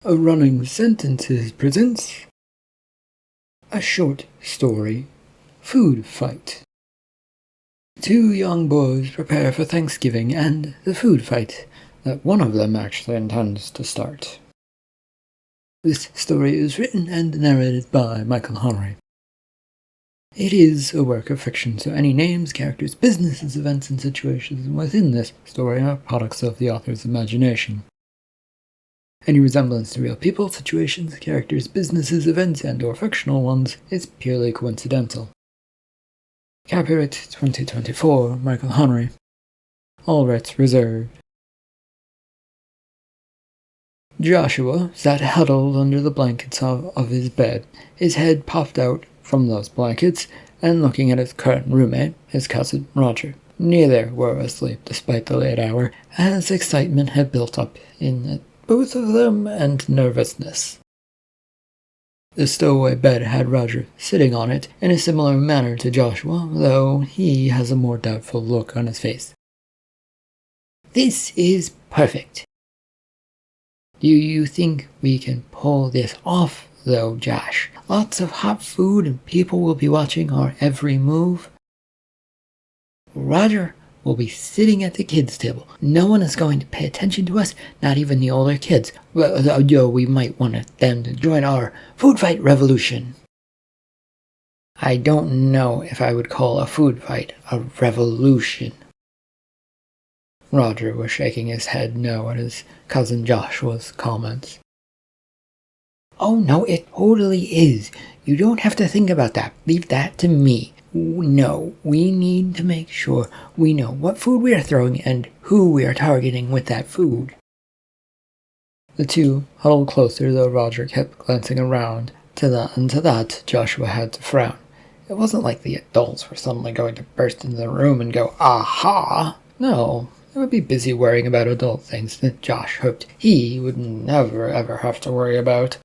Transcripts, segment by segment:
A Running Sentences presents a short story, Food Fight. Two young boys prepare for Thanksgiving and the food fight that one of them actually intends to start. This story is written and narrated by Michael Henry. It is a work of fiction, so any names, characters, businesses, events, and situations within this story are products of the author's imagination. Any resemblance to real people, situations, characters, businesses, events, and/or fictional ones is purely coincidental. Copyright 2024, Michael Henry. All rights reserved. Joshua sat huddled under the blankets of his bed, his head popped out from those blankets, and looking at his current roommate, his cousin Roger. Neither were asleep despite the late hour, as excitement had built up in both of them and nervousness. The stowaway bed had Roger sitting on it in a similar manner to Joshua, though he has a more doubtful look on his face. "This is perfect. Do you think we can pull this off, though, Josh? Lots of hot food and people will be watching our every move. Roger will be sitting at the kids' table. No one is going to pay attention to us, not even the older kids. Well, we might want them to join our food fight revolution." "I don't know if I would call a food fight a revolution." Roger was shaking his head no at his cousin Joshua's comments. "Oh no, it totally is. You don't have to think about that. Leave that to me. No, we need to make sure we know what food we are throwing and who we are targeting with that food." The two huddled closer, though Roger kept glancing around. To that, Joshua had to frown. It wasn't like the adults were suddenly going to burst into the room and go, "Aha!" No, they would be busy worrying about adult things that Josh hoped he would never ever have to worry about.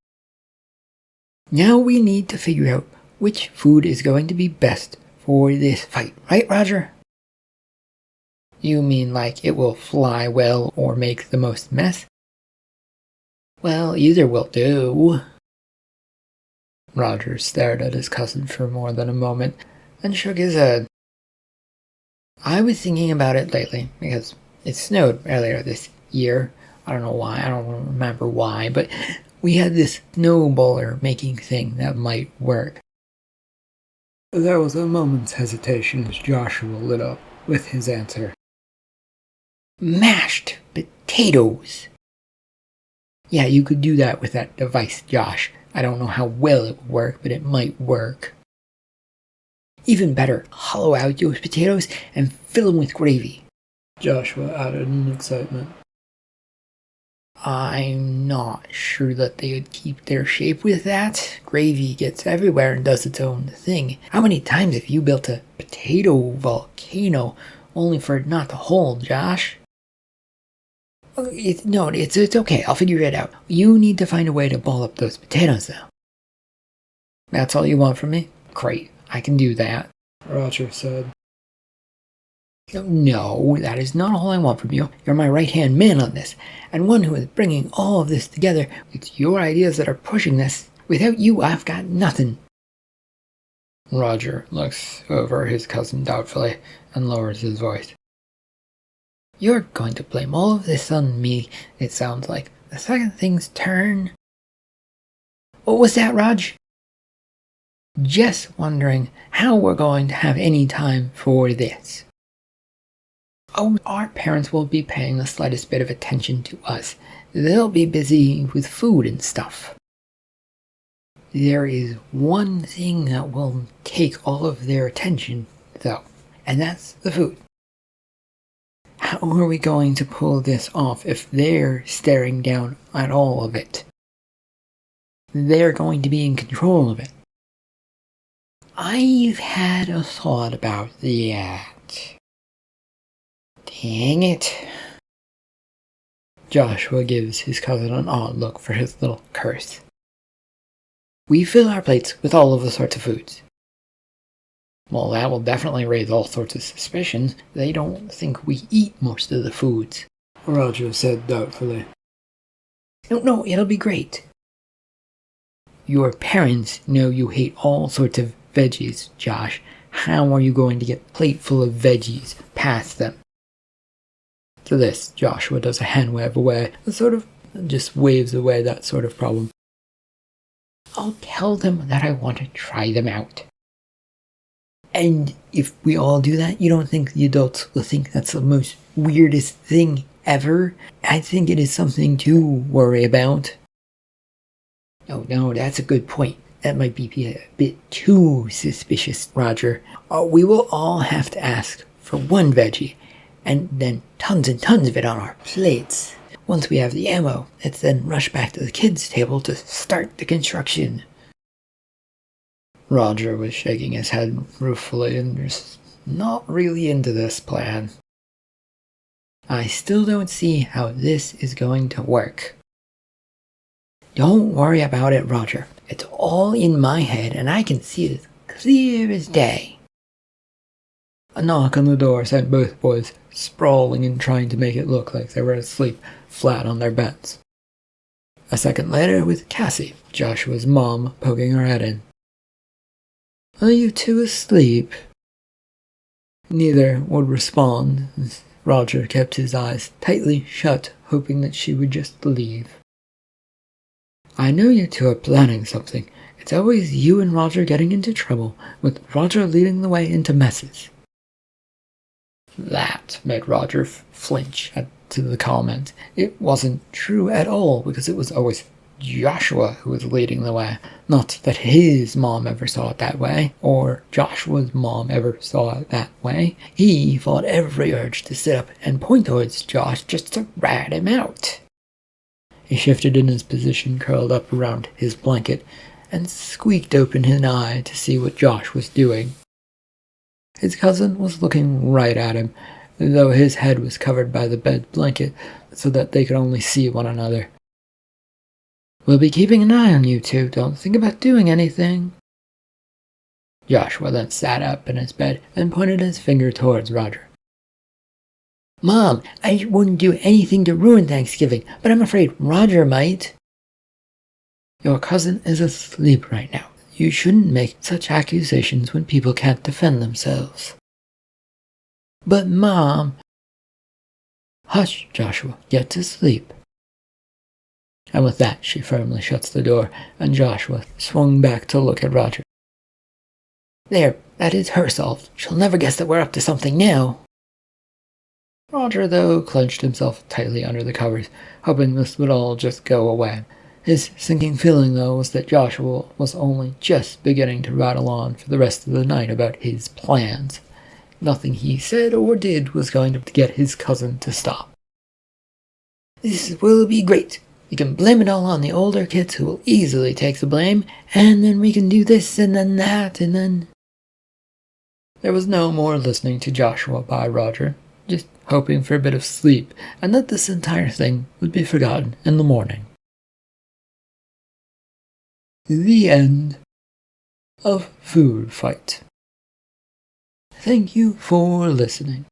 "Now we need to figure out which food is going to be best for this fight, right, Roger?" "You mean like it will fly well or make the most mess?" "Well, either will do." Roger stared at his cousin for more than a moment, then shook his head. "I was thinking about it lately, because it snowed earlier this year. I don't know why, I don't remember why, but we had this snowballer making thing that might work." There was a moment's hesitation as Joshua lit up with his answer. "Mashed potatoes." "Yeah, you could do that with that device, Josh. I don't know how well it would work, but it might work." "Even better, hollow out those potatoes and fill them with gravy," Joshua added in excitement. "I'm not sure that they would keep their shape with that. Gravy gets everywhere and does its own thing. How many times have you built a potato volcano only for it not to hold, Josh?" It's okay. I'll figure it out. You need to find a way to ball up those potatoes, though." "That's all you want from me? Great, I can do that," Roger said. "No, that is not all I want from you. You're my right-hand man on this, and one who is bringing all of this together. It's your ideas that are pushing this. Without you, I've got nothing." Roger looks over his cousin doubtfully and lowers his voice. "You're going to blame all of this on me, it sounds like. The second things turn—" "What was that, Raj?" "Just wondering how we're going to have any time for this." "Oh, our parents won't be paying the slightest bit of attention to us. They'll be busy with food and stuff." "There is one thing that will take all of their attention, though, and that's the food. How are we going to pull this off if they're staring down at all of it? They're going to be in control of it." "I've had a thought about that." "Dang it." Joshua gives his cousin an odd look for his little curse. "We fill our plates with all of the sorts of foods." "Well, that will definitely raise all sorts of suspicions. They don't think we eat most of the foods," Roger said doubtfully. No, it'll be great. Your parents know you hate all sorts of veggies, Josh. How are you going to get a plate full of veggies past them? To this, Joshua does a hand wave away, and sort of just waves away that sort of problem. I'll tell them that I want to try them out. And if we all do that, you don't think the adults will think that's the most weirdest thing ever? I think it is something to worry about. Oh no, that's a good point. That might be a bit too suspicious, Roger. We will all have to ask for one veggie, and then tons and tons of it on our plates. Once we have the ammo, let's then rush back to the kids' table to start the construction. Roger was shaking his head ruefully and just not really into this plan. I still don't see how this is going to work. Don't worry about it, Roger. It's all in my head and I can see it as clear as day. A knock on the door sent both boys sprawling and trying to make it look like they were asleep flat on their beds. A second later, with Cassie, Joshua's mom, poking her head in. Are you two asleep? Neither would respond, as Roger kept his eyes tightly shut, hoping that she would just leave. I know you two are planning something. It's always you and Roger getting into trouble, with Roger leading the way into messes. That made Roger flinch to the comment. It wasn't true at all, because it was always Joshua who was leading the way. Not that his mom ever saw it that way, or Joshua's mom ever saw it that way. He fought every urge to sit up and point towards Josh just to rat him out. He shifted in his position, curled up around his blanket, and squeaked open his eye to see what Josh was doing. His cousin was looking right at him, though his head was covered by the bed blanket so that they could only see one another. We'll be keeping an eye on you two. Don't think about doing anything. Joshua then sat up in his bed and pointed his finger towards Roger. Mom, I wouldn't do anything to ruin Thanksgiving, but I'm afraid Roger might. Your cousin is asleep right now. You shouldn't make such accusations when people can't defend themselves. But Mom... Hush, Joshua. Get to sleep. And with that, she firmly shuts the door, and Joshua swung back to look at Roger. There, that is her solved. She'll never guess that we're up to something now. Roger, though, clenched himself tightly under the covers, hoping this would all just go away. His sinking feeling, though, was that Joshua was only just beginning to rattle on for the rest of the night about his plans. Nothing he said or did was going to get his cousin to stop. This will be great. We can blame it all on the older kids who will easily take the blame, and then we can do this and then that and then... There was no more listening to Joshua by Roger, just hoping for a bit of sleep, and that this entire thing would be forgotten in the morning. The end of Food Fight. Thank you for listening.